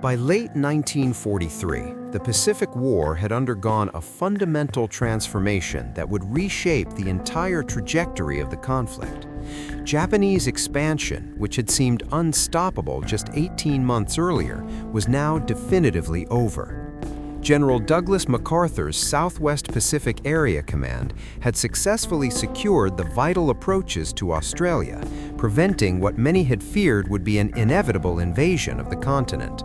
By late 1943, the Pacific War had undergone a fundamental transformation that would reshape the entire trajectory of the conflict. Japanese expansion, which had seemed unstoppable just 18 months earlier, was now definitively over. General Douglas MacArthur's Southwest Pacific Area Command had successfully secured the vital approaches to Australia, preventing what many had feared would be an inevitable invasion of the continent.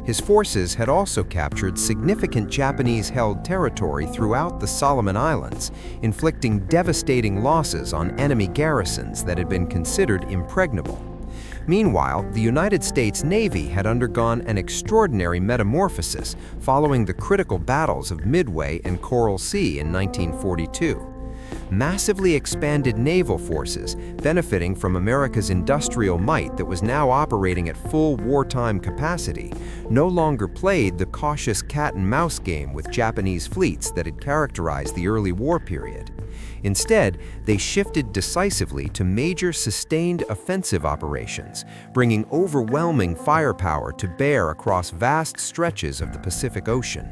His forces had also captured significant Japanese-held territory throughout the Solomon Islands, inflicting devastating losses on enemy garrisons that had been considered impregnable. Meanwhile, the United States Navy had undergone an extraordinary metamorphosis following the critical battles of Midway and Coral Sea in 1942. Massively expanded naval forces, benefiting from America's industrial might that was now operating at full wartime capacity, no longer played the cautious cat-and-mouse game with Japanese fleets that had characterized the early war period. Instead, they shifted decisively to major sustained offensive operations, bringing overwhelming firepower to bear across vast stretches of the Pacific Ocean.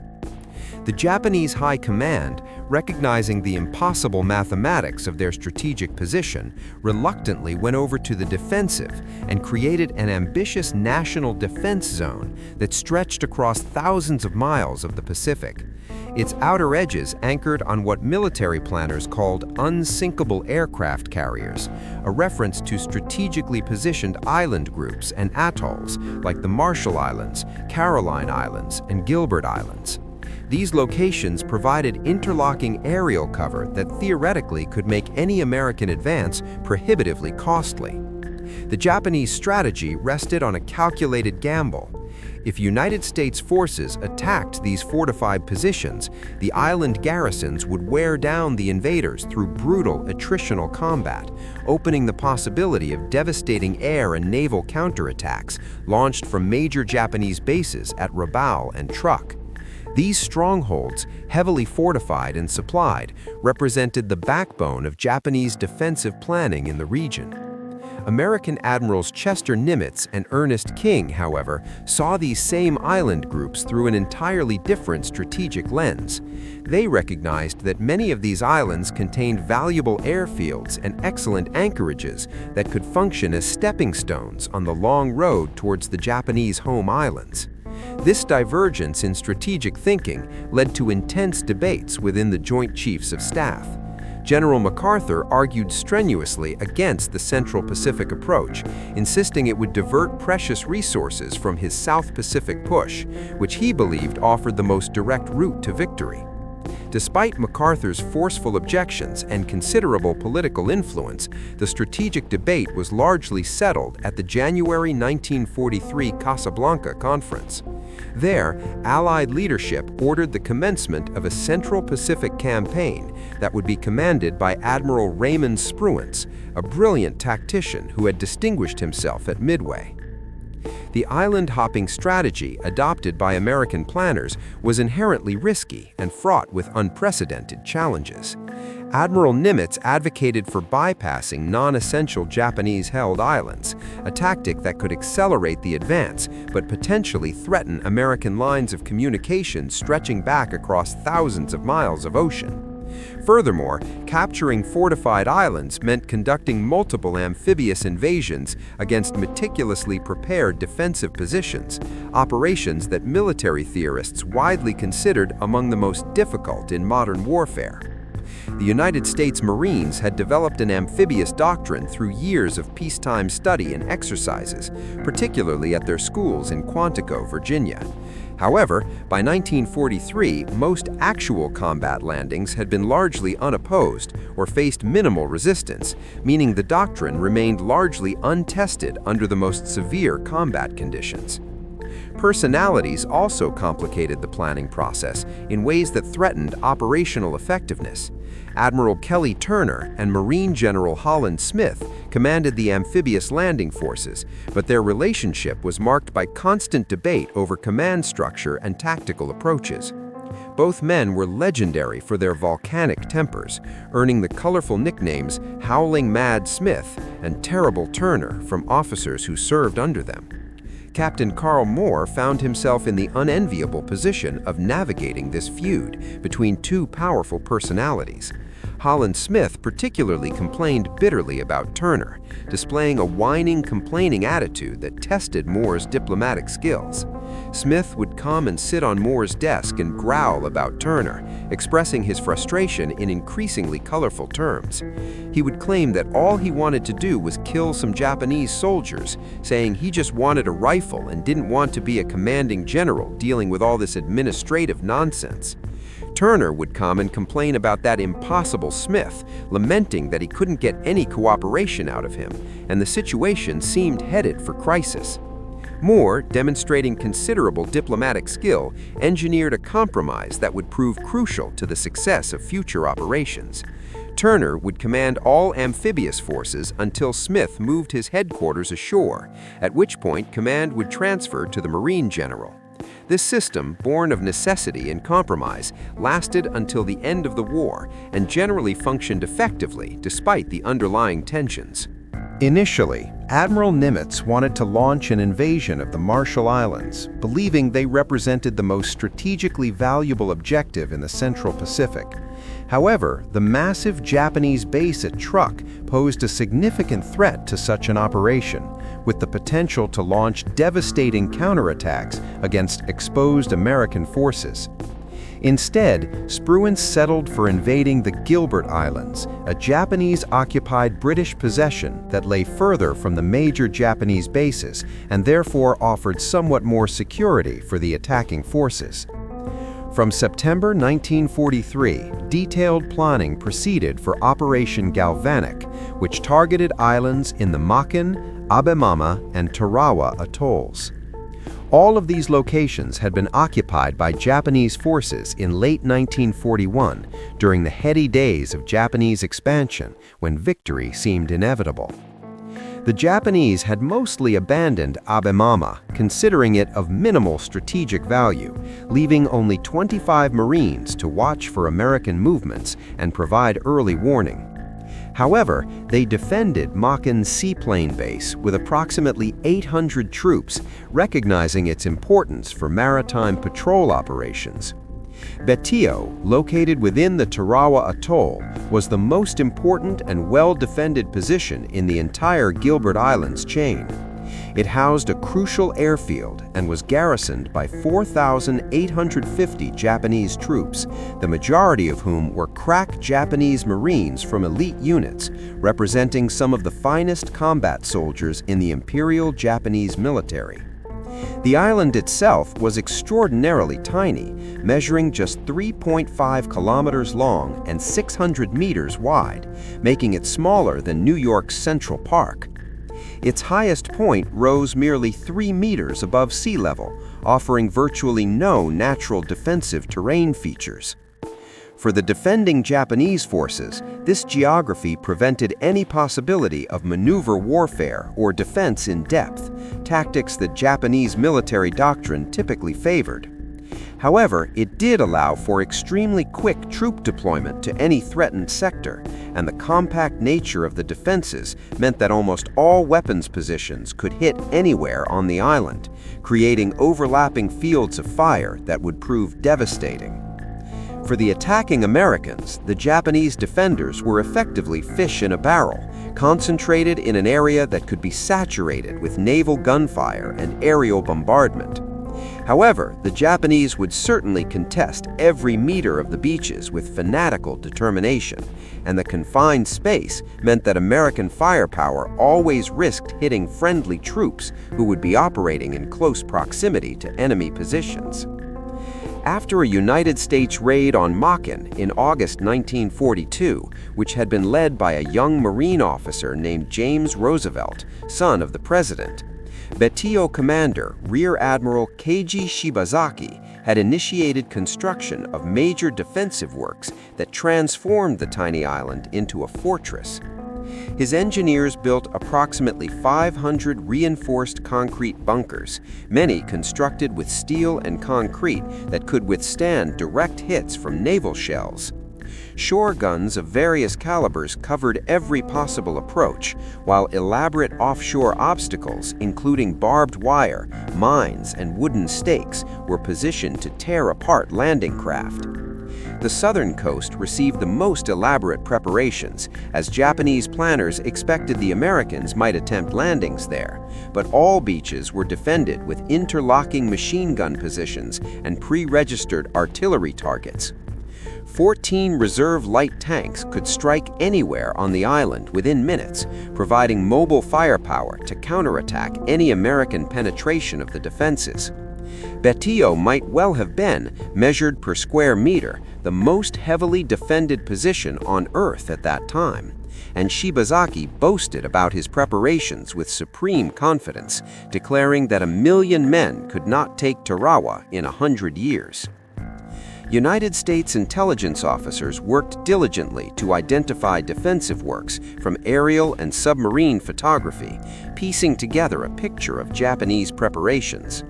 The Japanese High Command, recognizing the impossible mathematics of their strategic position, reluctantly went over to the defensive and created an ambitious national defense zone that stretched across thousands of miles of the Pacific. Its outer edges anchored on what military planners called unsinkable aircraft carriers, a reference to strategically positioned island groups and atolls like the Marshall Islands, Caroline Islands, and Gilbert Islands. These locations provided interlocking aerial cover that theoretically could make any American advance prohibitively costly. The Japanese strategy rested on a calculated gamble. If United States forces attacked these fortified positions, the island garrisons would wear down the invaders through brutal attritional combat, opening the possibility of devastating air and naval counterattacks launched from major Japanese bases at Rabaul and Truk. These strongholds, heavily fortified and supplied, represented the backbone of Japanese defensive planning in the region. American Admirals Chester Nimitz and Ernest King, however, saw these same island groups through an entirely different strategic lens. They recognized that many of these islands contained valuable airfields and excellent anchorages that could function as stepping stones on the long road towards the Japanese home islands. This divergence in strategic thinking led to intense debates within the Joint Chiefs of Staff. General MacArthur argued strenuously against the Central Pacific approach, insisting it would divert precious resources from his South Pacific push, which he believed offered the most direct route to victory. Despite MacArthur's forceful objections and considerable political influence, the strategic debate was largely settled at the January 1943 Casablanca Conference. There, Allied leadership ordered the commencement of a Central Pacific campaign that would be commanded by Admiral Raymond Spruance, a brilliant tactician who had distinguished himself at Midway. The island-hopping strategy adopted by American planners was inherently risky and fraught with unprecedented challenges. Admiral Nimitz advocated for bypassing non-essential Japanese-held islands, a tactic that could accelerate the advance but potentially threaten American lines of communication stretching back across thousands of miles of ocean. Furthermore, capturing fortified islands meant conducting multiple amphibious invasions against meticulously prepared defensive positions, operations that military theorists widely considered among the most difficult in modern warfare. The United States Marines had developed an amphibious doctrine through years of peacetime study and exercises, particularly at their schools in Quantico, Virginia. However, by 1943, most actual combat landings had been largely unopposed or faced minimal resistance, meaning the doctrine remained largely untested under the most severe combat conditions. Personalities also complicated the planning process in ways that threatened operational effectiveness. Admiral Kelly Turner and Marine General Holland Smith commanded the amphibious landing forces, but their relationship was marked by constant debate over command structure and tactical approaches. Both men were legendary for their volcanic tempers, earning the colorful nicknames Howling Mad Smith and Terrible Turner from officers who served under them. Captain Carl Moore found himself in the unenviable position of navigating this feud between two powerful personalities. Holland Smith particularly complained bitterly about Turner, displaying a whining, complaining attitude that tested Moore's diplomatic skills. Smith would come and sit on Moore's desk and growl about Turner, expressing his frustration in increasingly colorful terms. He would claim that all he wanted to do was kill some Japanese soldiers, saying he just wanted a rifle and didn't want to be a commanding general dealing with all this administrative nonsense. Turner would come and complain about that impossible Smith, lamenting that he couldn't get any cooperation out of him, and the situation seemed headed for crisis. Moore, demonstrating considerable diplomatic skill, engineered a compromise that would prove crucial to the success of future operations. Turner would command all amphibious forces until Smith moved his headquarters ashore, at which point command would transfer to the Marine General. This system, born of necessity and compromise, lasted until the end of the war and generally functioned effectively despite the underlying tensions. Initially, Admiral Nimitz wanted to launch an invasion of the Marshall Islands, believing they represented the most strategically valuable objective in the Central Pacific. However, the massive Japanese base at Truk posed a significant threat to such an operation, with the potential to launch devastating counterattacks against exposed American forces. Instead, Spruance settled for invading the Gilbert Islands, a Japanese-occupied British possession that lay further from the major Japanese bases and therefore offered somewhat more security for the attacking forces. From September 1943, detailed planning proceeded for Operation Galvanic, which targeted islands in the Makin, Abemama, and Tarawa atolls. All of these locations had been occupied by Japanese forces in late 1941 during the heady days of Japanese expansion when victory seemed inevitable. The Japanese had mostly abandoned Abemama, considering it of minimal strategic value, leaving only 25 Marines to watch for American movements and provide early warning. However, they defended Makin's seaplane base with approximately 800 troops, recognizing its importance for maritime patrol operations. Betio, located within the Tarawa Atoll, was the most important and well-defended position in the entire Gilbert Islands chain. It housed a crucial airfield and was garrisoned by 4,850 Japanese troops, the majority of whom were crack Japanese Marines from elite units, representing some of the finest combat soldiers in the Imperial Japanese military. The island itself was extraordinarily tiny, measuring just 3.5 kilometers long and 600 meters wide, making it smaller than New York's Central Park. Its highest point rose merely 3 meters above sea level, offering virtually no natural defensive terrain features. For the defending Japanese forces, this geography prevented any possibility of maneuver warfare or defense in depth, tactics that Japanese military doctrine typically favored. However, it did allow for extremely quick troop deployment to any threatened sector, and the compact nature of the defenses meant that almost all weapons positions could hit anywhere on the island, creating overlapping fields of fire that would prove devastating. For the attacking Americans, the Japanese defenders were effectively fish in a barrel, concentrated in an area that could be saturated with naval gunfire and aerial bombardment. However, the Japanese would certainly contest every meter of the beaches with fanatical determination, and the confined space meant that American firepower always risked hitting friendly troops who would be operating in close proximity to enemy positions. After a United States raid on Makin in August 1942, which had been led by a young Marine officer named James Roosevelt, son of the president, Betio commander Rear Admiral Keiji Shibazaki had initiated construction of major defensive works that transformed the tiny island into a fortress. His engineers built approximately 500 reinforced concrete bunkers, many constructed with steel and concrete that could withstand direct hits from naval shells. Shore guns of various calibers covered every possible approach, while elaborate offshore obstacles, including barbed wire, mines, and wooden stakes, were positioned to tear apart landing craft. The southern coast received the most elaborate preparations, as Japanese planners expected the Americans might attempt landings there, but all beaches were defended with interlocking machine gun positions and pre-registered artillery targets. 14 reserve light tanks could strike anywhere on the island within minutes, providing mobile firepower to counterattack any American penetration of the defenses. Batillo might well have been, measured per square meter, the most heavily defended position on Earth at that time, and Shibazaki boasted about his preparations with supreme confidence, declaring that 1,000,000 men could not take Tarawa in 100 years. United States intelligence officers worked diligently to identify defensive works from aerial and submarine photography, piecing together a picture of Japanese preparations.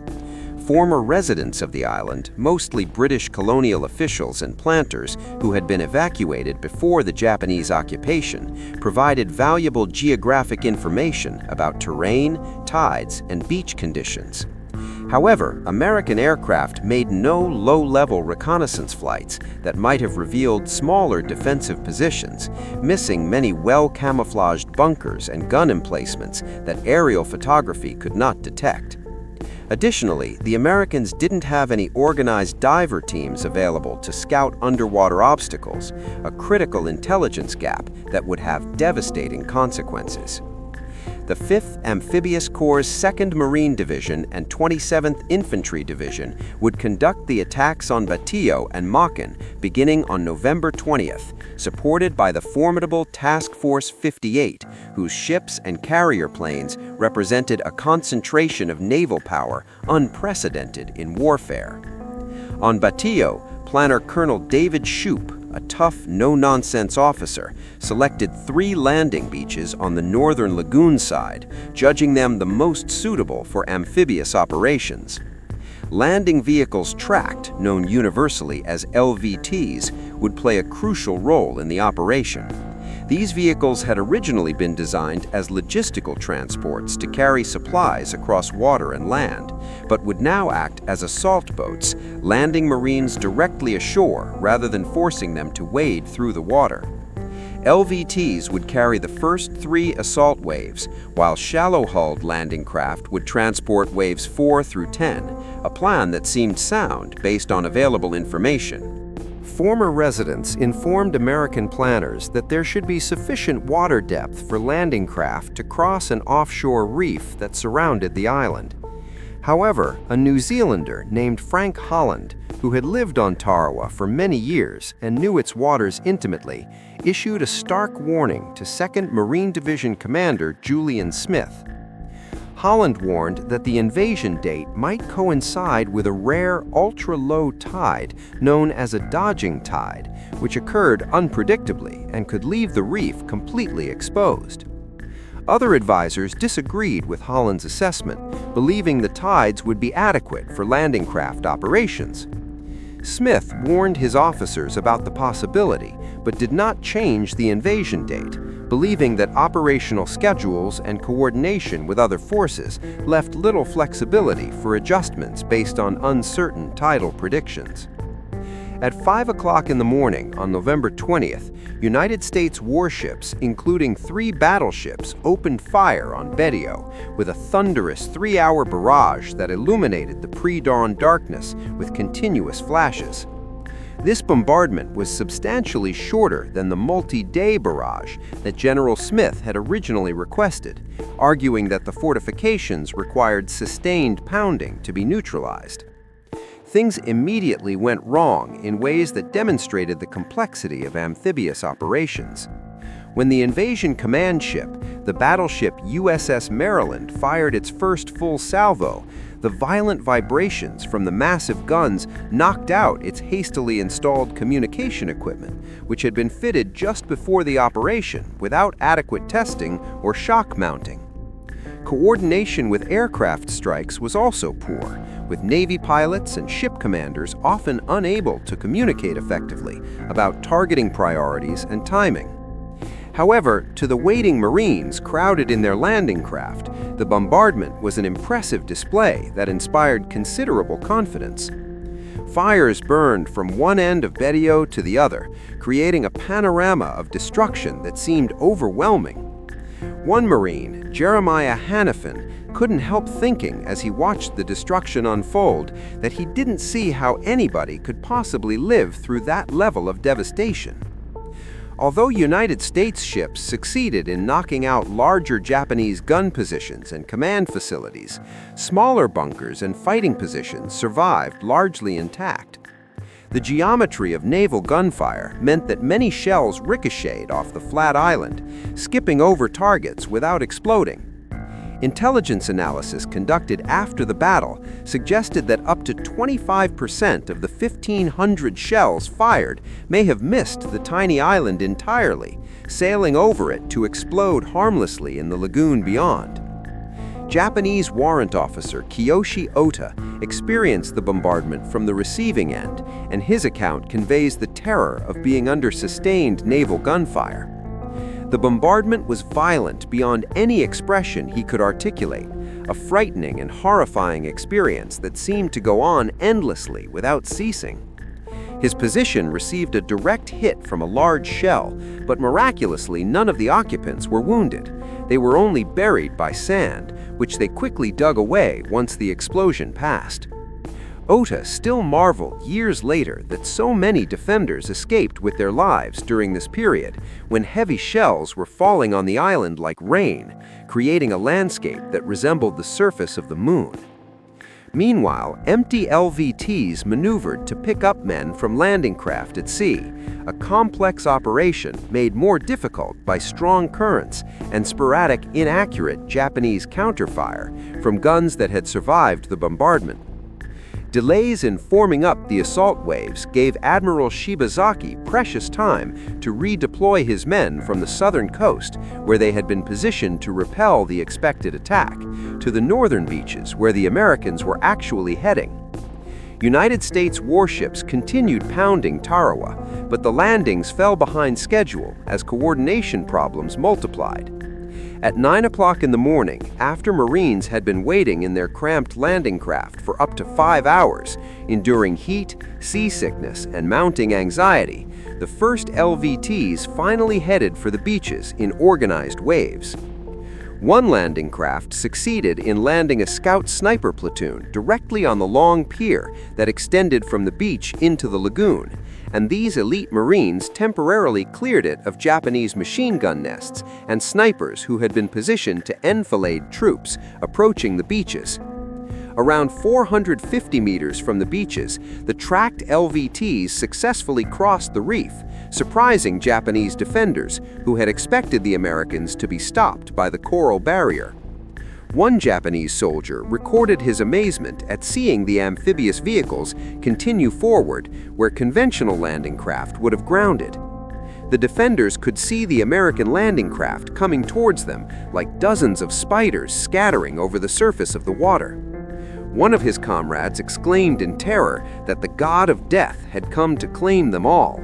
Former residents of the island, mostly British colonial officials and planters who had been evacuated before the Japanese occupation, provided valuable geographic information about terrain, tides, and beach conditions. However, American aircraft made no low-level reconnaissance flights that might have revealed smaller defensive positions, missing many well-camouflaged bunkers and gun emplacements that aerial photography could not detect. Additionally, the Americans didn't have any organized diver teams available to scout underwater obstacles, a critical intelligence gap that would have devastating consequences. The 5th Amphibious Corps' 2nd Marine Division and 27th Infantry Division would conduct the attacks on Batillo and Makin beginning on November 20th, supported by the formidable Task Force 58, whose ships and carrier planes represented a concentration of naval power unprecedented in warfare. On Batillo, planner Colonel David Shoup, a tough, no-nonsense officer, selected 3 landing beaches on the northern lagoon side, judging them the most suitable for amphibious operations. Landing vehicles tracked, known universally as LVTs, would play a crucial role in the operation. These vehicles had originally been designed as logistical transports to carry supplies across water and land, but would now act as assault boats, landing Marines directly ashore rather than forcing them to wade through the water. LVTs would carry the first 3 assault waves, while shallow-hulled landing craft would transport waves 4 through 10, a plan that seemed sound based on available information. Former residents informed American planners that there should be sufficient water depth for landing craft to cross an offshore reef that surrounded the island. However, a New Zealander named Frank Holland, who had lived on Tarawa for many years and knew its waters intimately, issued a stark warning to 2nd Marine Division Commander Julian Smith. Holland warned that the invasion date might coincide with a rare ultra-low tide known as a dodging tide, which occurred unpredictably and could leave the reef completely exposed. Other advisors disagreed with Holland's assessment, believing the tides would be adequate for landing craft operations. Smith warned his officers about the possibility, but did not change the invasion date, believing that operational schedules and coordination with other forces left little flexibility for adjustments based on uncertain tidal predictions. At 5 o'clock in the morning on November 20th, United States warships, including 3 battleships, opened fire on Batillo with a thunderous 3-hour barrage that illuminated the pre-dawn darkness with continuous flashes. This bombardment was substantially shorter than the multi-day barrage that General Smith had originally requested, arguing that the fortifications required sustained pounding to be neutralized. Things immediately went wrong in ways that demonstrated the complexity of amphibious operations. When the invasion command ship, the battleship USS Maryland, fired its first full salvo, the violent vibrations from the massive guns knocked out its hastily installed communication equipment, which had been fitted just before the operation without adequate testing or shock mounting. Coordination with aircraft strikes was also poor, with Navy pilots and ship commanders often unable to communicate effectively about targeting priorities and timing. However, to the waiting Marines crowded in their landing craft, the bombardment was an impressive display that inspired considerable confidence. Fires burned from one end of Betio to the other, creating a panorama of destruction that seemed overwhelming. One Marine, Jeremiah Hanifin, couldn't help thinking as he watched the destruction unfold that he didn't see how anybody could possibly live through that level of devastation. Although United States ships succeeded in knocking out larger Japanese gun positions and command facilities, smaller bunkers and fighting positions survived largely intact. The geometry of naval gunfire meant that many shells ricocheted off the flat island, skipping over targets without exploding. Intelligence analysis conducted after the battle suggested that up to 25% of the 1,500 shells fired may have missed the tiny island entirely, sailing over it to explode harmlessly in the lagoon beyond. Japanese warrant officer Kiyoshi Ota experienced the bombardment from the receiving end, and his account conveys the terror of being under sustained naval gunfire. The bombardment was violent beyond any expression he could articulate, a frightening and horrifying experience that seemed to go on endlessly without ceasing. His position received a direct hit from a large shell, but miraculously none of the occupants were wounded. They were only buried by sand, which they quickly dug away once the explosion passed. Ota still marveled years later that so many defenders escaped with their lives during this period, when heavy shells were falling on the island like rain, creating a landscape that resembled the surface of the moon. Meanwhile, empty LVTs maneuvered to pick up men from landing craft at sea, a complex operation made more difficult by strong currents and sporadic, inaccurate Japanese counterfire from guns that had survived the bombardment. Delays in forming up the assault waves gave Admiral Shibazaki precious time to redeploy his men from the southern coast, where they had been positioned to repel the expected attack, to the northern beaches where the Americans were actually heading. United States warships continued pounding Tarawa, but the landings fell behind schedule as coordination problems multiplied. At 9 o'clock in the morning, after Marines had been waiting in their cramped landing craft for up to 5 hours, enduring heat, seasickness, and mounting anxiety, the first LVTs finally headed for the beaches in organized waves. One landing craft succeeded in landing a scout sniper platoon directly on the long pier that extended from the beach into the lagoon, and these elite Marines temporarily cleared it of Japanese machine gun nests and snipers who had been positioned to enfilade troops approaching the beaches. Around 450 meters from the beaches, the tracked LVTs successfully crossed the reef, surprising Japanese defenders who had expected the Americans to be stopped by the coral barrier. One Japanese soldier recorded his amazement at seeing the amphibious vehicles continue forward where conventional landing craft would have grounded. The defenders could see the American landing craft coming towards them like dozens of spiders scattering over the surface of the water. One of his comrades exclaimed in terror that the god of death had come to claim them all.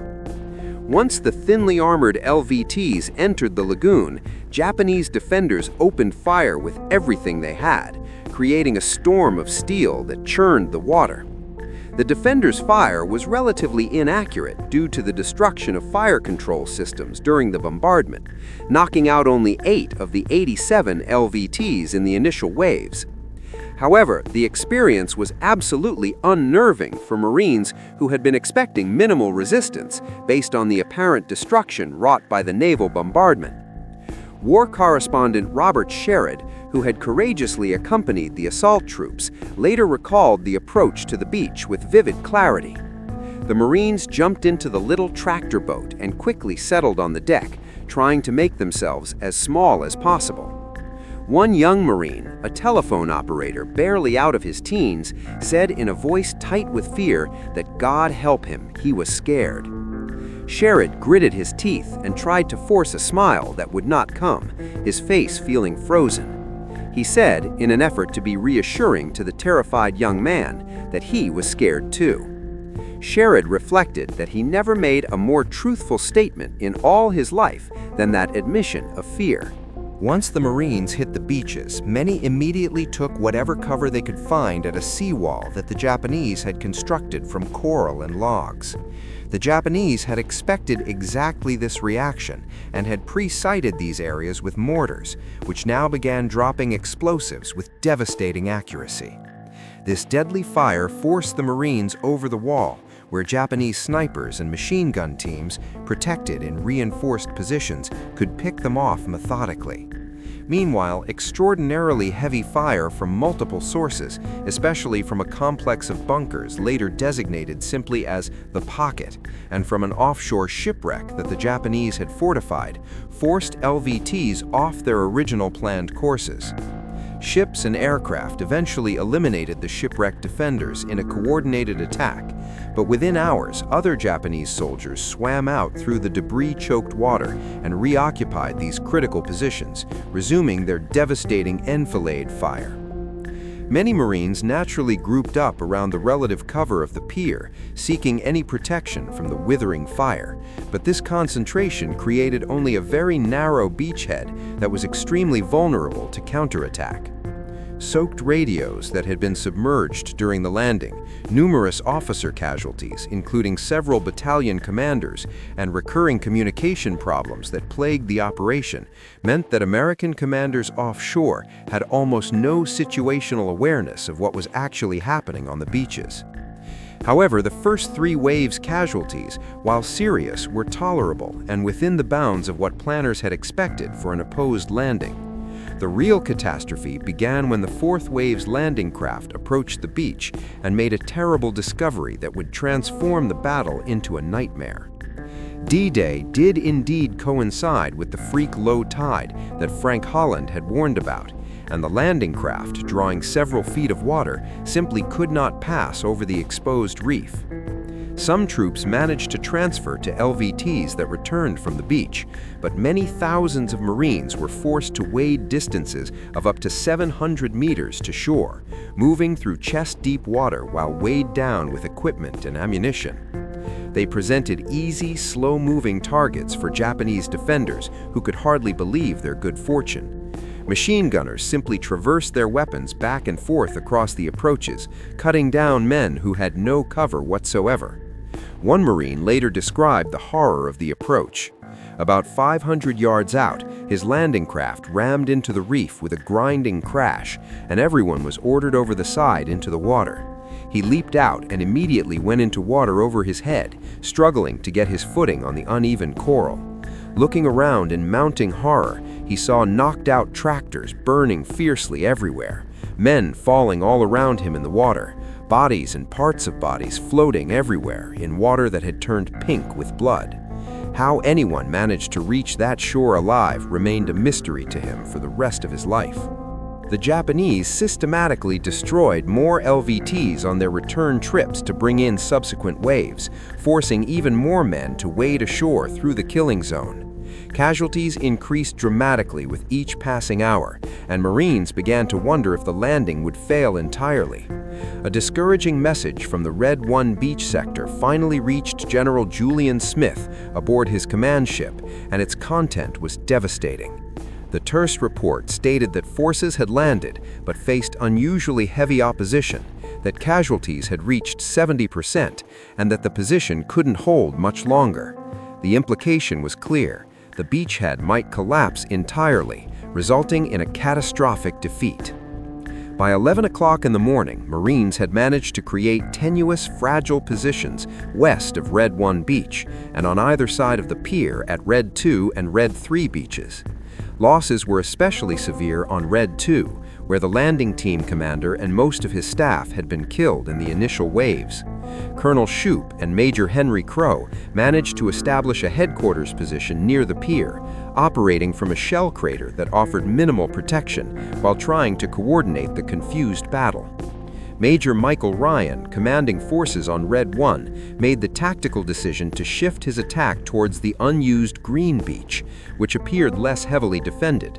Once the thinly armored LVTs entered the lagoon, Japanese defenders opened fire with everything they had, creating a storm of steel that churned the water. The defenders' fire was relatively inaccurate due to the destruction of fire control systems during the bombardment, knocking out only 8 of the 87 LVTs in the initial waves. However, the experience was absolutely unnerving for Marines who had been expecting minimal resistance based on the apparent destruction wrought by the naval bombardment. War correspondent Robert Sherrod, who had courageously accompanied the assault troops, later recalled the approach to the beach with vivid clarity. The Marines jumped into the little tractor boat and quickly settled on the deck, trying to make themselves as small as possible. One young Marine, a telephone operator barely out of his teens, said in a voice tight with fear that God help him, he was scared. Sherrod gritted his teeth and tried to force a smile that would not come, his face feeling frozen. He said, in an effort to be reassuring to the terrified young man, that he was scared too. Sherrod reflected that he never made a more truthful statement in all his life than that admission of fear. Once the Marines hit the beaches, many immediately took whatever cover they could find at a seawall that the Japanese had constructed from coral and logs. The Japanese had expected exactly this reaction and had pre-sighted these areas with mortars, which now began dropping explosives with devastating accuracy. This deadly fire forced the Marines over the wall, where Japanese snipers and machine gun teams, protected in reinforced positions, could pick them off methodically. Meanwhile, extraordinarily heavy fire from multiple sources, especially from a complex of bunkers later designated simply as the Pocket, and from an offshore shipwreck that the Japanese had fortified, forced LVTs off their original planned courses. Ships and aircraft eventually eliminated the shipwreck defenders in a coordinated attack, but within hours, other Japanese soldiers swam out through the debris-choked water and reoccupied these critical positions, resuming their devastating enfilade fire. Many Marines naturally grouped up around the relative cover of the pier, seeking any protection from the withering fire, but this concentration created only a very narrow beachhead that was extremely vulnerable to counterattack. Soaked radios that had been submerged during the landing, numerous officer casualties, including several battalion commanders, and recurring communication problems that plagued the operation meant that American commanders offshore had almost no situational awareness of what was actually happening on the beaches. However, the first 3 waves' casualties, while serious, were tolerable and within the bounds of what planners had expected for an opposed landing. The real catastrophe began when the 4th wave's landing craft approached the beach and made a terrible discovery that would transform the battle into a nightmare. D-Day did indeed coincide with the freak low tide that Frank Holland had warned about, and the landing craft, drawing several feet of water, simply could not pass over the exposed reef. Some troops managed to transfer to LVTs that returned from the beach, but many thousands of Marines were forced to wade distances of up to 700 meters to shore, moving through chest-deep water while weighed down with equipment and ammunition. They presented easy, slow-moving targets for Japanese defenders who could hardly believe their good fortune. Machine gunners simply traversed their weapons back and forth across the approaches, cutting down men who had no cover whatsoever. One Marine later described the horror of the approach. About 500 yards out, his landing craft rammed into the reef with a grinding crash, and everyone was ordered over the side into the water. He leaped out and immediately went into water over his head, struggling to get his footing on the uneven coral. Looking around in mounting horror, he saw knocked-out tractors burning fiercely everywhere, men falling all around him in the water, bodies and parts of bodies floating everywhere in water that had turned pink with blood. How anyone managed to reach that shore alive remained a mystery to him for the rest of his life. The Japanese systematically destroyed more LVTs on their return trips to bring in subsequent waves, forcing even more men to wade ashore through the killing zone. Casualties increased dramatically with each passing hour, and Marines began to wonder if the landing would fail entirely. A discouraging message from the Red 1 beach sector finally reached General Julian Smith aboard his command ship, and its content was devastating. The terse report stated that forces had landed but faced unusually heavy opposition, that casualties had reached 70%, and that the position couldn't hold much longer. The implication was clear. The beachhead might collapse entirely, resulting in a catastrophic defeat. By 11 o'clock in the morning, Marines had managed to create tenuous, fragile positions west of Red 1 Beach and on either side of the pier at Red 2 and Red 3 beaches. Losses were especially severe on Red 2, where the landing team commander and most of his staff had been killed in the initial waves. Colonel Shoup and Major Henry Crow managed to establish a headquarters position near the pier, operating from a shell crater that offered minimal protection while trying to coordinate the confused battle. Major Michael Ryan, commanding forces on Red 1, made the tactical decision to shift his attack towards the unused Green Beach, which appeared less heavily defended.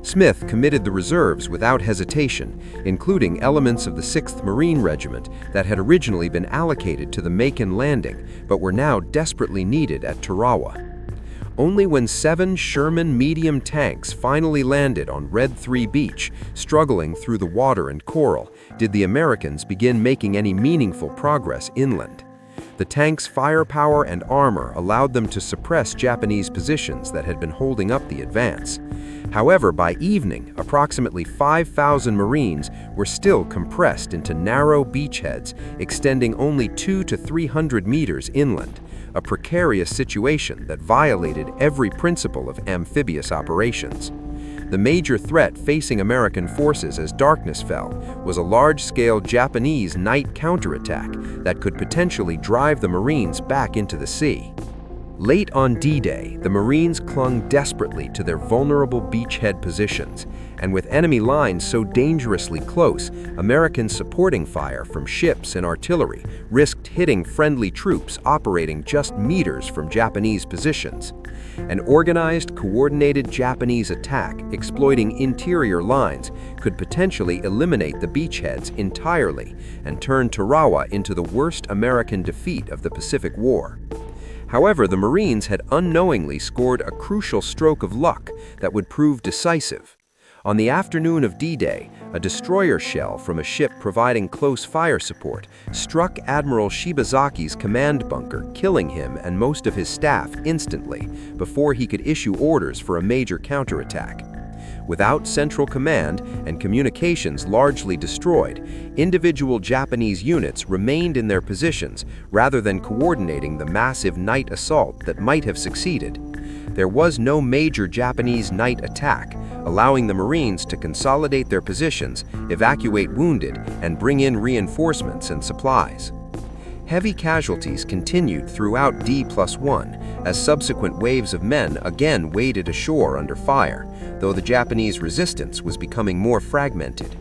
Smith committed the reserves without hesitation, including elements of the 6th Marine Regiment that had originally been allocated to the Macon landing but were now desperately needed at Tarawa. Only when 7 Sherman medium tanks finally landed on Red 3 Beach, struggling through the water and coral, did the Americans begin making any meaningful progress inland. The tanks' firepower and armor allowed them to suppress Japanese positions that had been holding up the advance. However, by evening, approximately 5,000 Marines were still compressed into narrow beachheads extending only 200 to 300 meters inland, a precarious situation that violated every principle of amphibious operations. The major threat facing American forces as darkness fell was a large-scale Japanese night counterattack that could potentially drive the Marines back into the sea. Late on D-Day, the Marines clung desperately to their vulnerable beachhead positions, and with enemy lines so dangerously close, American supporting fire from ships and artillery risked hitting friendly troops operating just meters from Japanese positions. An organized, coordinated Japanese attack exploiting interior lines could potentially eliminate the beachheads entirely and turn Tarawa into the worst American defeat of the Pacific War. However, the Marines had unknowingly scored a crucial stroke of luck that would prove decisive. On the afternoon of D-Day, a destroyer shell from a ship providing close fire support struck Admiral Shibazaki's command bunker, killing him and most of his staff instantly before he could issue orders for a major counterattack. Without central command and communications largely destroyed, individual Japanese units remained in their positions rather than coordinating the massive night assault that might have succeeded. There was no major Japanese night attack, allowing the Marines to consolidate their positions, evacuate wounded, and bring in reinforcements and supplies. Heavy casualties continued throughout D+1 as subsequent waves of men again waded ashore under fire, though the Japanese resistance was becoming more fragmented.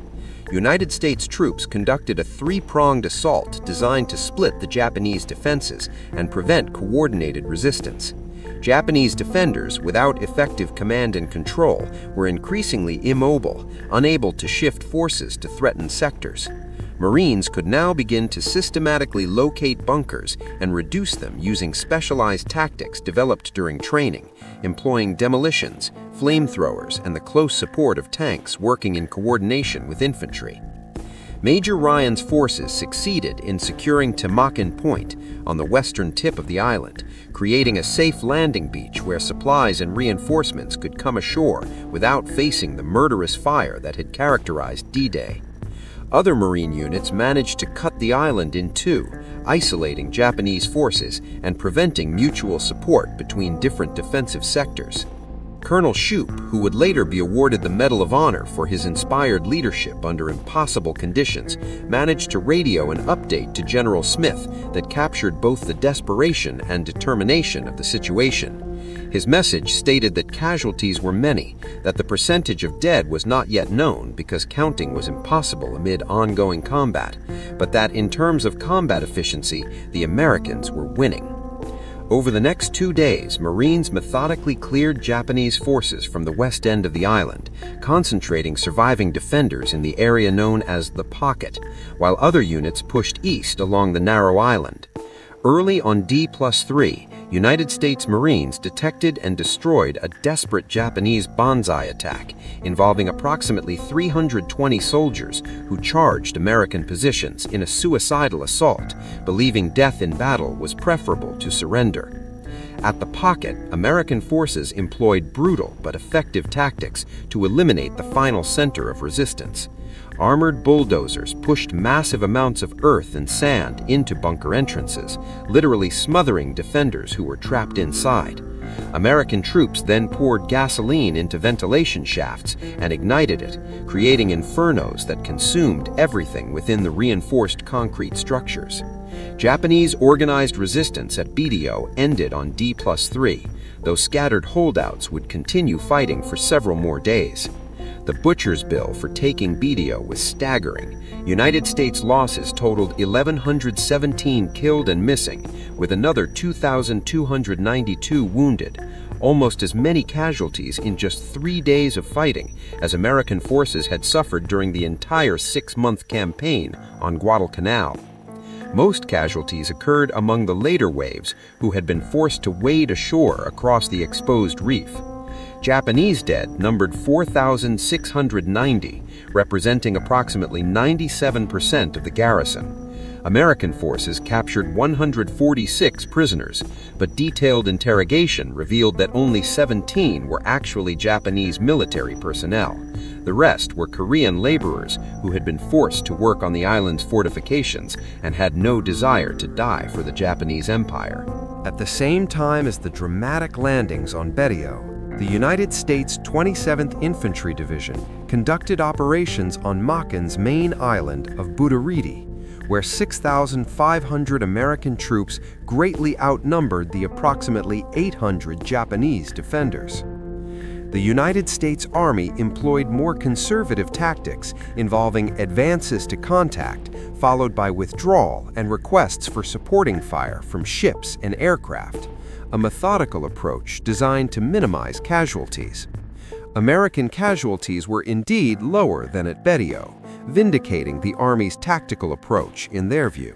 United States troops conducted a 3-pronged assault designed to split the Japanese defenses and prevent coordinated resistance. Japanese defenders, without effective command and control, were increasingly immobile, unable to shift forces to threatened sectors. Marines could now begin to systematically locate bunkers and reduce them using specialized tactics developed during training, employing demolitions, flamethrowers, and the close support of tanks working in coordination with infantry. Major Ryan's forces succeeded in securing Tamakan Point on the western tip of the island, creating a safe landing beach where supplies and reinforcements could come ashore without facing the murderous fire that had characterized D-Day. Other Marine units managed to cut the island in two, isolating Japanese forces and preventing mutual support between different defensive sectors. Colonel Shoup, who would later be awarded the Medal of Honor for his inspired leadership under impossible conditions, managed to radio an update to General Smith that captured both the desperation and determination of the situation. His message stated that casualties were many, that the percentage of dead was not yet known because counting was impossible amid ongoing combat, but that in terms of combat efficiency, the Americans were winning. Over the next 2 days, Marines methodically cleared Japanese forces from the west end of the island, concentrating surviving defenders in the area known as the Pocket, while other units pushed east along the narrow island. Early on D+3, United States Marines detected and destroyed a desperate Japanese banzai attack involving approximately 320 soldiers who charged American positions in a suicidal assault, believing death in battle was preferable to surrender. At the Pocket, American forces employed brutal but effective tactics to eliminate the final center of resistance. Armored bulldozers pushed massive amounts of earth and sand into bunker entrances, literally smothering defenders who were trapped inside. American troops then poured gasoline into ventilation shafts and ignited it, creating infernos that consumed everything within the reinforced concrete structures. Japanese organized resistance at BDO ended on D+3, though scattered holdouts would continue fighting for several more days. The butcher's bill for taking BDO was staggering. United States losses totaled 1,117 killed and missing, with another 2,292 wounded. almost as many casualties in just 3 days of fighting as American forces had suffered during the entire 6-month campaign on Guadalcanal. Most casualties occurred among the later waves who had been forced to wade ashore across the exposed reef. Japanese dead numbered 4,690, representing approximately 97% of the garrison. American forces captured 146 prisoners, but detailed interrogation revealed that only 17 were actually Japanese military personnel. The rest were Korean laborers who had been forced to work on the island's fortifications and had no desire to die for the Japanese Empire. At the same time as the dramatic landings on Berrio, the United States 27th Infantry Division conducted operations on Makin's main island of Budariti, where 6,500 American troops greatly outnumbered the approximately 800 Japanese defenders. The United States Army employed more conservative tactics involving advances to contact, followed by withdrawal and requests for supporting fire from ships and aircraft, a methodical approach designed to minimize casualties. American casualties were indeed lower than at Berrio, vindicating the Army's tactical approach in their view.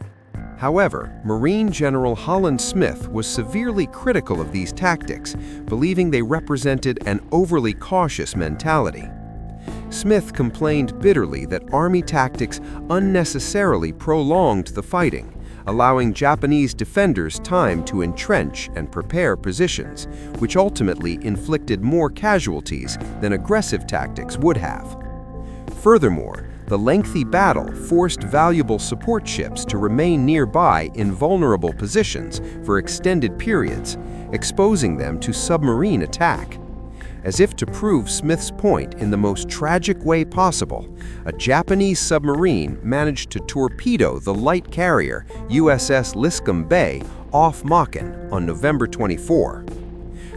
However, Marine General Holland Smith was severely critical of these tactics, believing they represented an overly cautious mentality. Smith complained bitterly that Army tactics unnecessarily prolonged the fighting, allowing Japanese defenders time to entrench and prepare positions, which ultimately inflicted more casualties than aggressive tactics would have. Furthermore, the lengthy battle forced valuable support ships to remain nearby in vulnerable positions for extended periods, exposing them to submarine attack. As if to prove Smith's point in the most tragic way possible, a Japanese submarine managed to torpedo the light carrier USS Liscum Bay off Makin on November 24.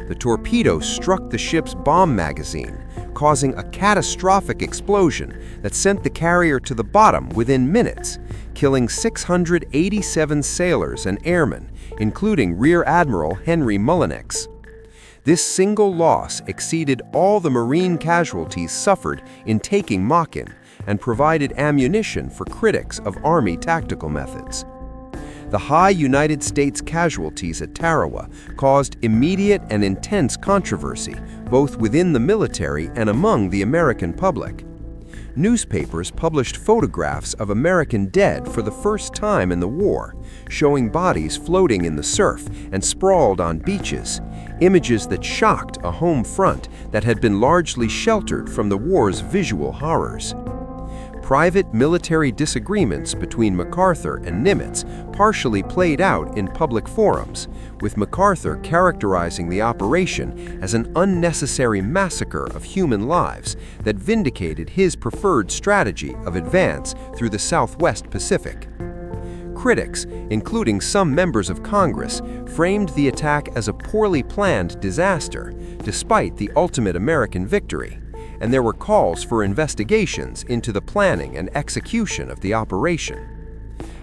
The torpedo struck the ship's bomb magazine, causing a catastrophic explosion that sent the carrier to the bottom within minutes, killing 687 sailors and airmen, including Rear Admiral Henry Mullenix. This single loss exceeded all the Marine casualties suffered in taking Makin and provided ammunition for critics of Army tactical methods. The high United States casualties at Tarawa caused immediate and intense controversy, both within the military and among the American public. Newspapers published photographs of American dead for the first time in the war, showing bodies floating in the surf and sprawled on beaches, images that shocked a home front that had been largely sheltered from the war's visual horrors. Private military disagreements between MacArthur and Nimitz partially played out in public forums, with MacArthur characterizing the operation as an unnecessary massacre of human lives that vindicated his preferred strategy of advance through the Southwest Pacific. Critics, including some members of Congress, framed the attack as a poorly planned disaster, despite the ultimate American victory, and there were calls for investigations into the planning and execution of the operation.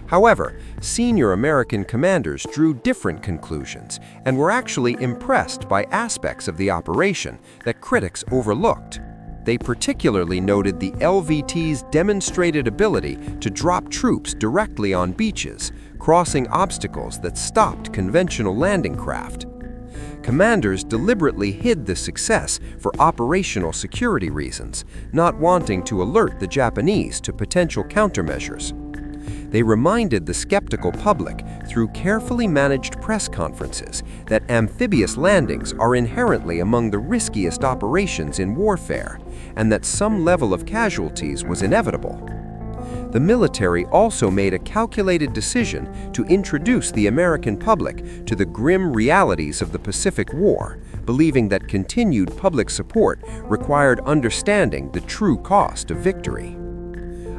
However, senior American commanders drew different conclusions and were actually impressed by aspects of the operation that critics overlooked. They particularly noted the LVT's demonstrated ability to drop troops directly on beaches, crossing obstacles that stopped conventional landing craft. Commanders deliberately hid the success for operational security reasons, not wanting to alert the Japanese to potential countermeasures. They reminded the skeptical public through carefully managed press conferences that amphibious landings are inherently among the riskiest operations in warfare, and that some level of casualties was inevitable. The military also made a calculated decision to introduce the American public to the grim realities of the Pacific War, believing that continued public support required understanding the true cost of victory.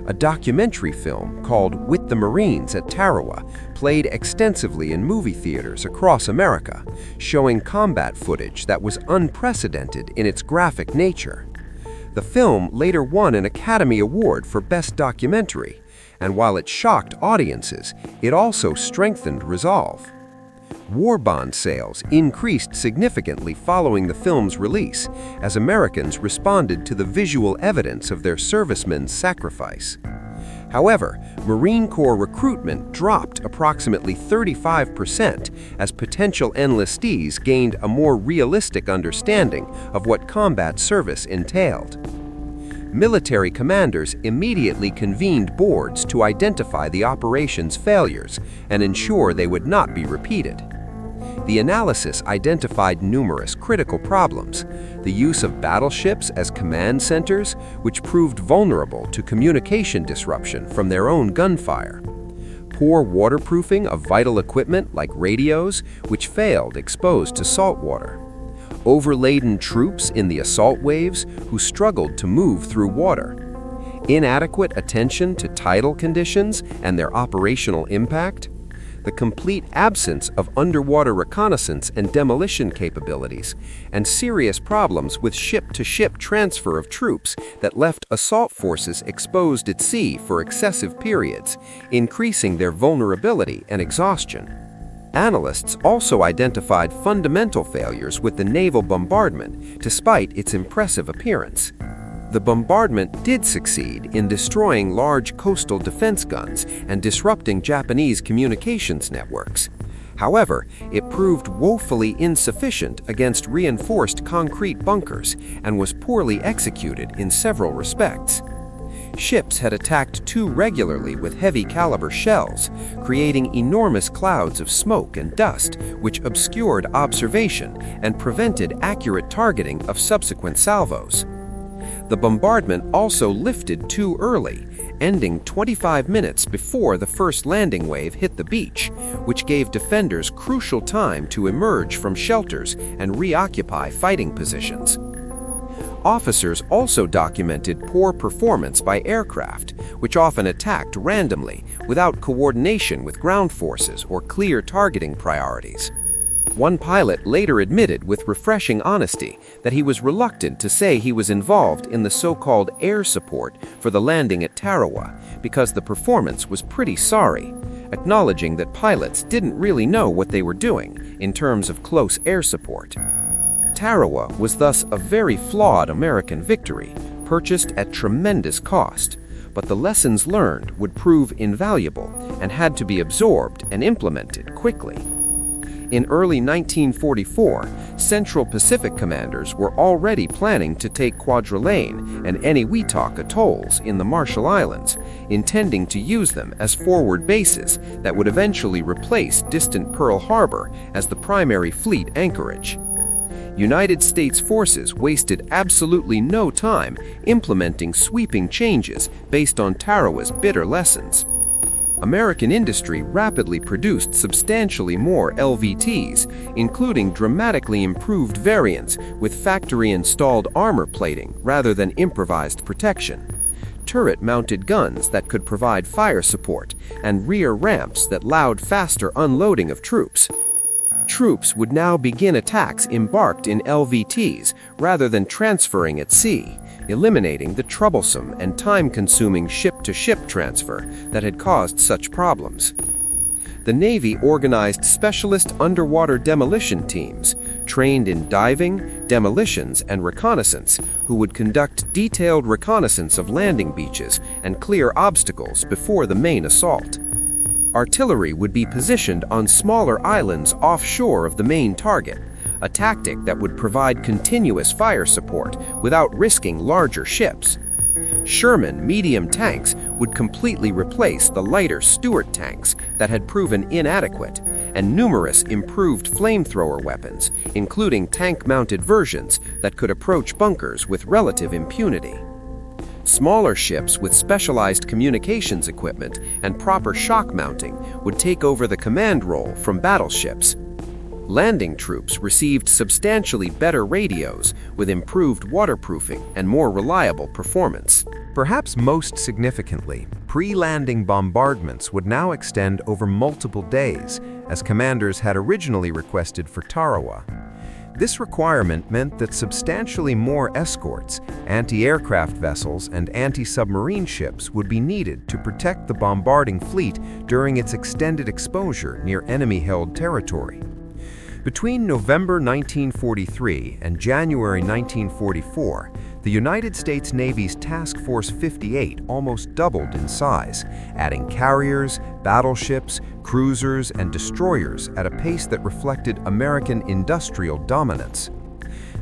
A documentary film called With the Marines at Tarawa played extensively in movie theaters across America, showing combat footage that was unprecedented in its graphic nature. The film later won an Academy Award for Best Documentary, and while it shocked audiences, it also strengthened resolve. War bond sales increased significantly following the film's release, as Americans responded to the visual evidence of their servicemen's sacrifice. However, Marine Corps recruitment dropped approximately 35% as potential enlistees gained a more realistic understanding of what combat service entailed. Military commanders immediately convened boards to identify the operation's failures and ensure they would not be repeated. The analysis identified numerous critical problems: the use of battleships as command centers, which proved vulnerable to communication disruption from their own gunfire; poor waterproofing of vital equipment like radios, which failed exposed to salt water; overladen troops in the assault waves who struggled to move through water; inadequate attention to tidal conditions and their operational impact; the complete absence of underwater reconnaissance and demolition capabilities, and serious problems with ship-to-ship transfer of troops that left assault forces exposed at sea for excessive periods, increasing their vulnerability and exhaustion. Analysts also identified fundamental failures with the naval bombardment, despite its impressive appearance. The bombardment did succeed in destroying large coastal defense guns and disrupting Japanese communications networks. However, it proved woefully insufficient against reinforced concrete bunkers and was poorly executed in several respects. Ships had attacked too regularly with heavy-caliber shells, creating enormous clouds of smoke and dust, which obscured observation and prevented accurate targeting of subsequent salvos. The bombardment also lifted too early, ending 25 minutes before the first landing wave hit the beach, which gave defenders crucial time to emerge from shelters and reoccupy fighting positions. Officers also documented poor performance by aircraft, which often attacked randomly, without coordination with ground forces or clear targeting priorities. One pilot later admitted with refreshing honesty that he was reluctant to say he was involved in the so-called air support for the landing at Tarawa because the performance was pretty sorry, acknowledging that pilots didn't really know what they were doing in terms of close air support. Tarawa was thus a very flawed American victory, purchased at tremendous cost, but the lessons learned would prove invaluable and had to be absorbed and implemented quickly. In early 1944, Central Pacific commanders were already planning to take Kwajalein and Eniwetok atolls in the Marshall Islands, intending to use them as forward bases that would eventually replace distant Pearl Harbor as the primary fleet anchorage. United States forces wasted absolutely no time implementing sweeping changes based on Tarawa's bitter lessons. American industry rapidly produced substantially more LVTs, including dramatically improved variants with factory-installed armor plating rather than improvised protection, turret-mounted guns that could provide fire support, and rear ramps that allowed faster unloading of troops. Troops would now begin attacks embarked in LVTs rather than transferring at sea, eliminating the troublesome and time-consuming ship-to-ship transfer that had caused such problems. The Navy organized specialist underwater demolition teams, trained in diving, demolitions, and reconnaissance, who would conduct detailed reconnaissance of landing beaches and clear obstacles before the main assault. Artillery would be positioned on smaller islands offshore of the main target, a tactic that would provide continuous fire support without risking larger ships. Sherman medium tanks would completely replace the lighter Stuart tanks that had proven inadequate, and numerous improved flamethrower weapons, including tank-mounted versions that could approach bunkers with relative impunity. Smaller ships with specialized communications equipment and proper shock mounting would take over the command role from battleships. Landing troops received substantially better radios with improved waterproofing and more reliable performance. Perhaps most significantly, pre-landing bombardments would now extend over multiple days, as commanders had originally requested for Tarawa. This requirement meant that substantially more escorts, anti-aircraft vessels, and anti-submarine ships would be needed to protect the bombarding fleet during its extended exposure near enemy-held territory. Between November 1943 and January 1944, the United States Navy's Task Force 58 almost doubled in size, adding carriers, battleships, cruisers, and destroyers at a pace that reflected American industrial dominance.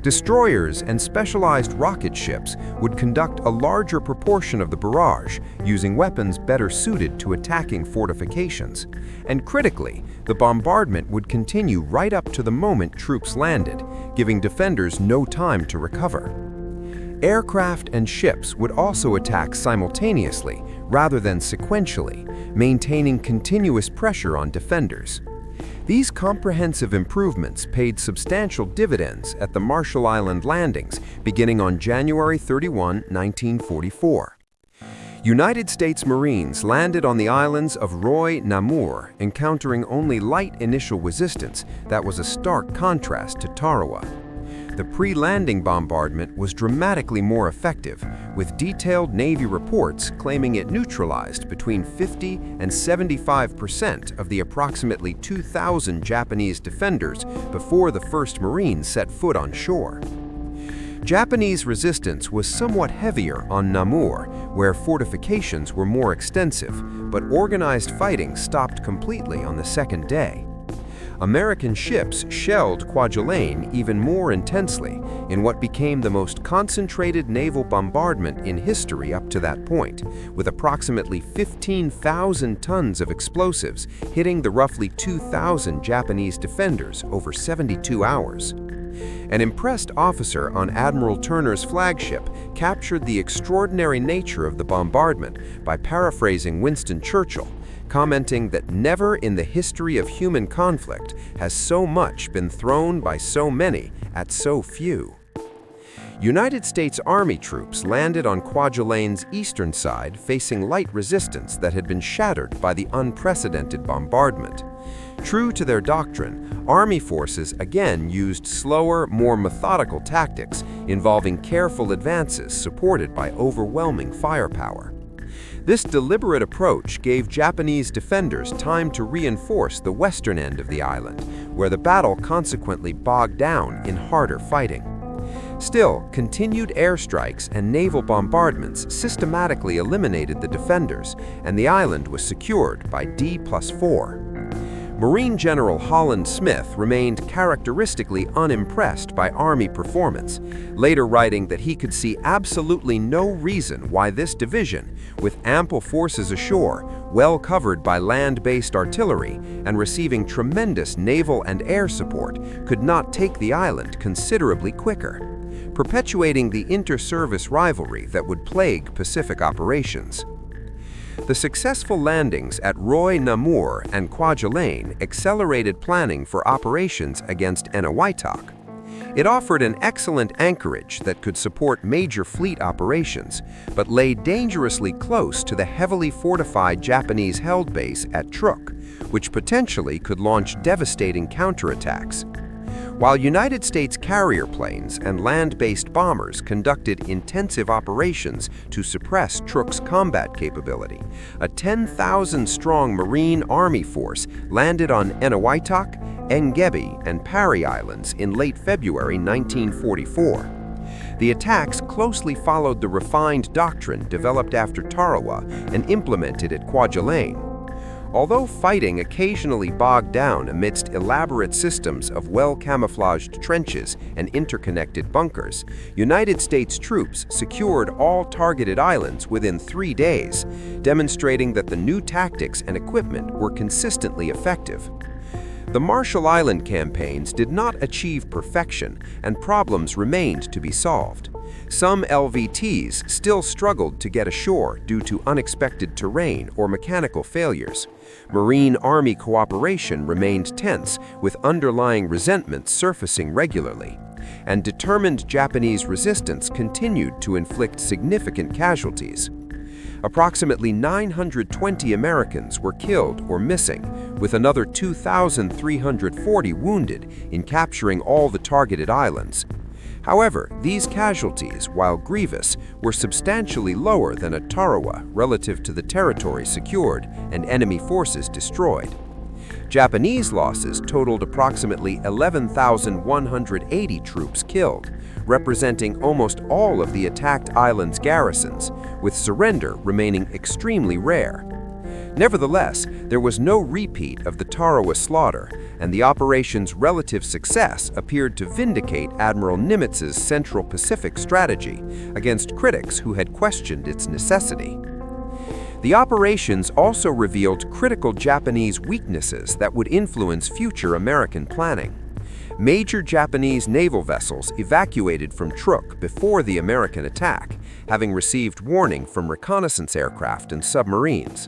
Destroyers and specialized rocket ships would conduct a larger proportion of the barrage, using weapons better suited to attacking fortifications. And critically, the bombardment would continue right up to the moment troops landed, giving defenders no time to recover. Aircraft and ships would also attack simultaneously rather than sequentially, maintaining continuous pressure on defenders. These comprehensive improvements paid substantial dividends at the Marshall Island landings beginning on January 31, 1944. United States Marines landed on the islands of Roy Namur, encountering only light initial resistance that was a stark contrast to Tarawa. The pre-landing bombardment was dramatically more effective, with detailed Navy reports claiming it neutralized between 50 and 75% of the approximately 2,000 Japanese defenders before the first Marines set foot on shore. Japanese resistance was somewhat heavier on Namur, where fortifications were more extensive, but organized fighting stopped completely on the second day. American ships shelled Kwajalein even more intensely in what became the most concentrated naval bombardment in history up to that point, with approximately 15,000 tons of explosives hitting the roughly 2,000 Japanese defenders over 72 hours. An impressed officer on Admiral Turner's flagship captured the extraordinary nature of the bombardment by paraphrasing Winston Churchill, commenting that never in the history of human conflict has so much been thrown by so many at so few. United States Army troops landed on Kwajalein's eastern side facing light resistance that had been shattered by the unprecedented bombardment. True to their doctrine, Army forces again used slower, more methodical tactics involving careful advances supported by overwhelming firepower. This deliberate approach gave Japanese defenders time to reinforce the western end of the island, where the battle consequently bogged down in harder fighting. Still, continued airstrikes and naval bombardments systematically eliminated the defenders, and the island was secured by D+4. Marine General Holland Smith remained characteristically unimpressed by Army performance, later writing that he could see absolutely no reason why this division, with ample forces ashore, well covered by land-based artillery, and receiving tremendous naval and air support, could not take the island considerably quicker, perpetuating the inter-service rivalry that would plague Pacific operations. The successful landings at Roy Namur and Kwajalein accelerated planning for operations against Eniwetok. It offered an excellent anchorage that could support major fleet operations, but lay dangerously close to the heavily fortified Japanese-held base at Truk, which potentially could launch devastating counterattacks. While United States carrier planes and land-based bombers conducted intensive operations to suppress Truk's combat capability, a 10,000-strong Marine Army force landed on Eniwetok, Engebe, and Parry Islands in late February 1944. The attacks closely followed the refined doctrine developed after Tarawa and implemented at Kwajalein. Although fighting occasionally bogged down amidst elaborate systems of well-camouflaged trenches and interconnected bunkers, United States troops secured all targeted islands within 3 days, demonstrating that the new tactics and equipment were consistently effective. The Marshall Island campaigns did not achieve perfection, and problems remained to be solved. Some LVTs still struggled to get ashore due to unexpected terrain or mechanical failures. Marine-Army cooperation remained tense, with underlying resentments surfacing regularly. And determined Japanese resistance continued to inflict significant casualties. Approximately 920 Americans were killed or missing, with another 2,340 wounded in capturing all the targeted islands. However, these casualties, while grievous, were substantially lower than at Tarawa relative to the territory secured and enemy forces destroyed. Japanese losses totaled approximately 11,180 troops killed, representing almost all of the attacked island's garrisons, with surrender remaining extremely rare. Nevertheless, there was no repeat of the Tarawa slaughter, and the operation's relative success appeared to vindicate Admiral Nimitz's Central Pacific strategy against critics who had questioned its necessity. The operations also revealed critical Japanese weaknesses that would influence future American planning. Major Japanese naval vessels evacuated from Truk before the American attack, having received warning from reconnaissance aircraft and submarines.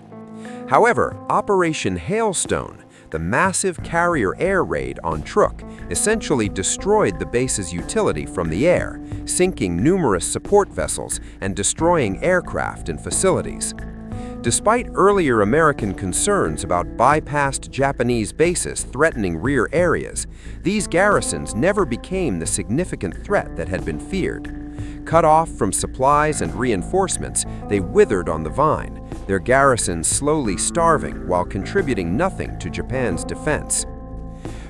However, Operation Hailstone, the massive carrier air raid on Truk, essentially destroyed the base's utility from the air, sinking numerous support vessels and destroying aircraft and facilities. Despite earlier American concerns about bypassed Japanese bases threatening rear areas, these garrisons never became the significant threat that had been feared. Cut off from supplies and reinforcements, they withered on the vine, their garrisons slowly starving while contributing nothing to Japan's defense.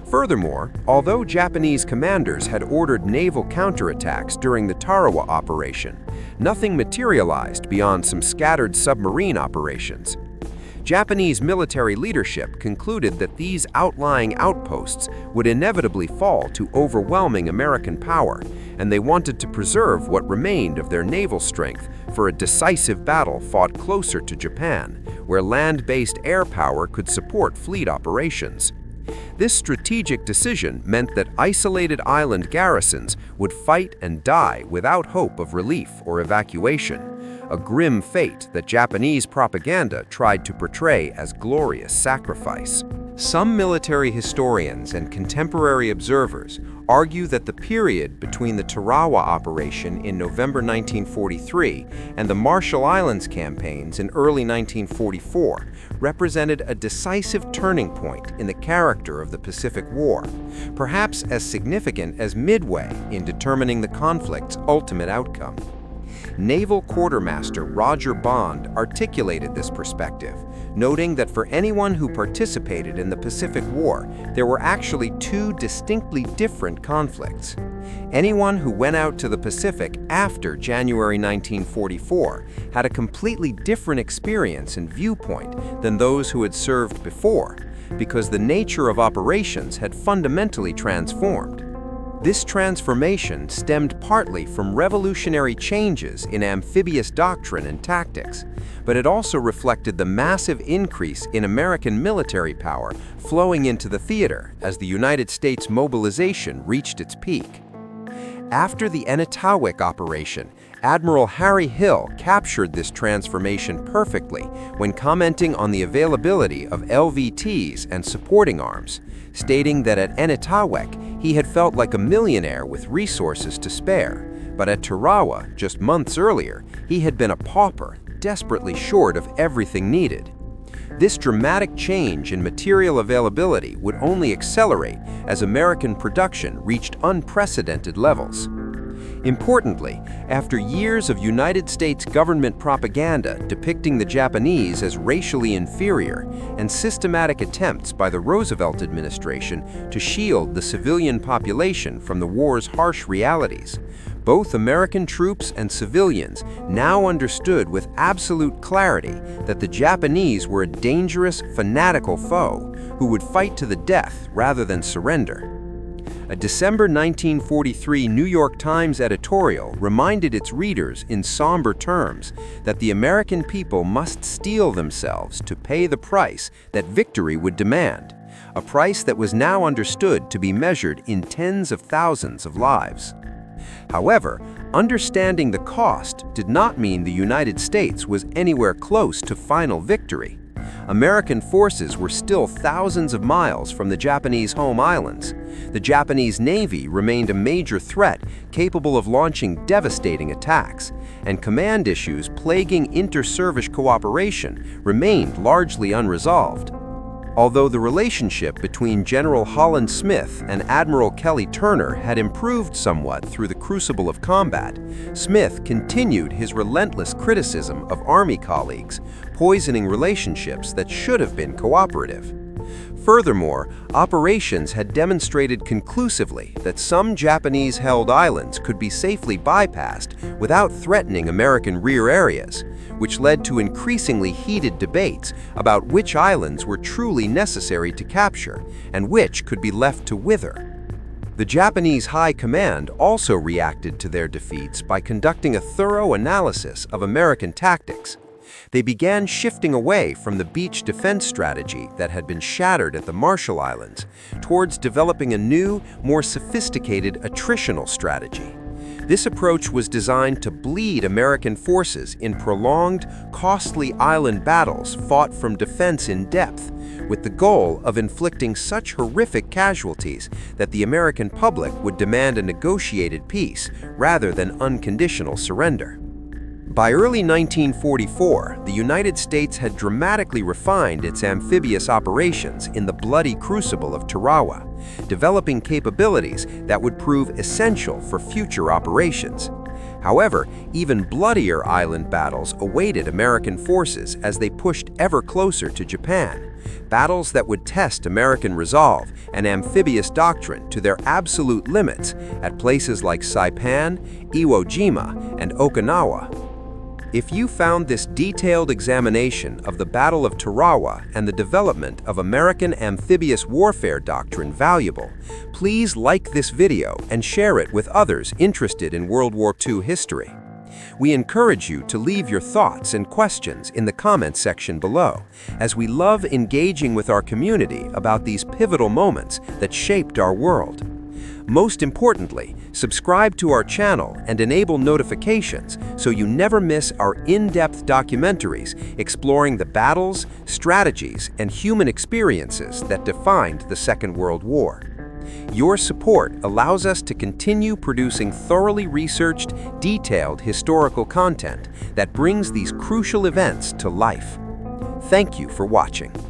Furthermore, although Japanese commanders had ordered naval counterattacks during the Tarawa operation, nothing materialized beyond some scattered submarine operations. Japanese military leadership concluded that these outlying outposts would inevitably fall to overwhelming American power, and they wanted to preserve what remained of their naval strength for a decisive battle fought closer to Japan, where land-based air power could support fleet operations. This strategic decision meant that isolated island garrisons would fight and die without hope of relief or evacuation, a grim fate that Japanese propaganda tried to portray as glorious sacrifice. Some military historians and contemporary observers argue that the period between the Tarawa operation in November 1943 and the Marshall Islands campaigns in early 1944 represented a decisive turning point in the character of the Pacific War, perhaps as significant as Midway in determining the conflict's ultimate outcome. Naval Quartermaster Roger Bond articulated this perspective, noting that for anyone who participated in the Pacific War, there were actually two distinctly different conflicts. Anyone who went out to the Pacific after January 1944 had a completely different experience and viewpoint than those who had served before, because the nature of operations had fundamentally transformed. This transformation stemmed partly from revolutionary changes in amphibious doctrine and tactics, but it also reflected the massive increase in American military power flowing into the theater as the United States mobilization reached its peak. After the Enetawik operation, Admiral Harry Hill captured this transformation perfectly when commenting on the availability of LVTs and supporting arms, stating that at Enetawik, he had felt like a millionaire with resources to spare, but at Tarawa, just months earlier, he had been a pauper, desperately short of everything needed. This dramatic change in material availability would only accelerate as American production reached unprecedented levels. Importantly, after years of United States government propaganda depicting the Japanese as racially inferior and systematic attempts by the Roosevelt administration to shield the civilian population from the war's harsh realities, both American troops and civilians now understood with absolute clarity that the Japanese were a dangerous, fanatical foe who would fight to the death rather than surrender. A December 1943 New York Times editorial reminded its readers in somber terms that the American people must steel themselves to pay the price that victory would demand, a price that was now understood to be measured in tens of thousands of lives. However, understanding the cost did not mean the United States was anywhere close to final victory. American forces were still thousands of miles from the Japanese home islands. The Japanese Navy remained a major threat capable of launching devastating attacks, and command issues plaguing inter-service cooperation remained largely unresolved. Although the relationship between General Holland Smith and Admiral Kelly Turner had improved somewhat through the crucible of combat, Smith continued his relentless criticism of Army colleagues, poisoning relationships that should have been cooperative. Furthermore, operations had demonstrated conclusively that some Japanese-held islands could be safely bypassed without threatening American rear areas, which led to increasingly heated debates about which islands were truly necessary to capture and which could be left to wither. The Japanese High Command also reacted to their defeats by conducting a thorough analysis of American tactics. They began shifting away from the beach defense strategy that had been shattered at the Marshall Islands towards developing a new, more sophisticated attritional strategy. This approach was designed to bleed American forces in prolonged, costly island battles fought from defense in depth, with the goal of inflicting such horrific casualties that the American public would demand a negotiated peace rather than unconditional surrender. By early 1944, the United States had dramatically refined its amphibious operations in the bloody crucible of Tarawa, developing capabilities that would prove essential for future operations. However, even bloodier island battles awaited American forces as they pushed ever closer to Japan, battles that would test American resolve and amphibious doctrine to their absolute limits at places like Saipan, Iwo Jima, and Okinawa. If you found this detailed examination of the Battle of Tarawa and the development of American amphibious warfare doctrine valuable, please like this video and share it with others interested in World War II history. We encourage you to leave your thoughts and questions in the comments section below, as we love engaging with our community about these pivotal moments that shaped our world. Most importantly, subscribe to our channel and enable notifications so you never miss our in-depth documentaries exploring the battles, strategies, and human experiences that defined the Second World War. Your support allows us to continue producing thoroughly researched, detailed historical content that brings these crucial events to life. Thank you for watching.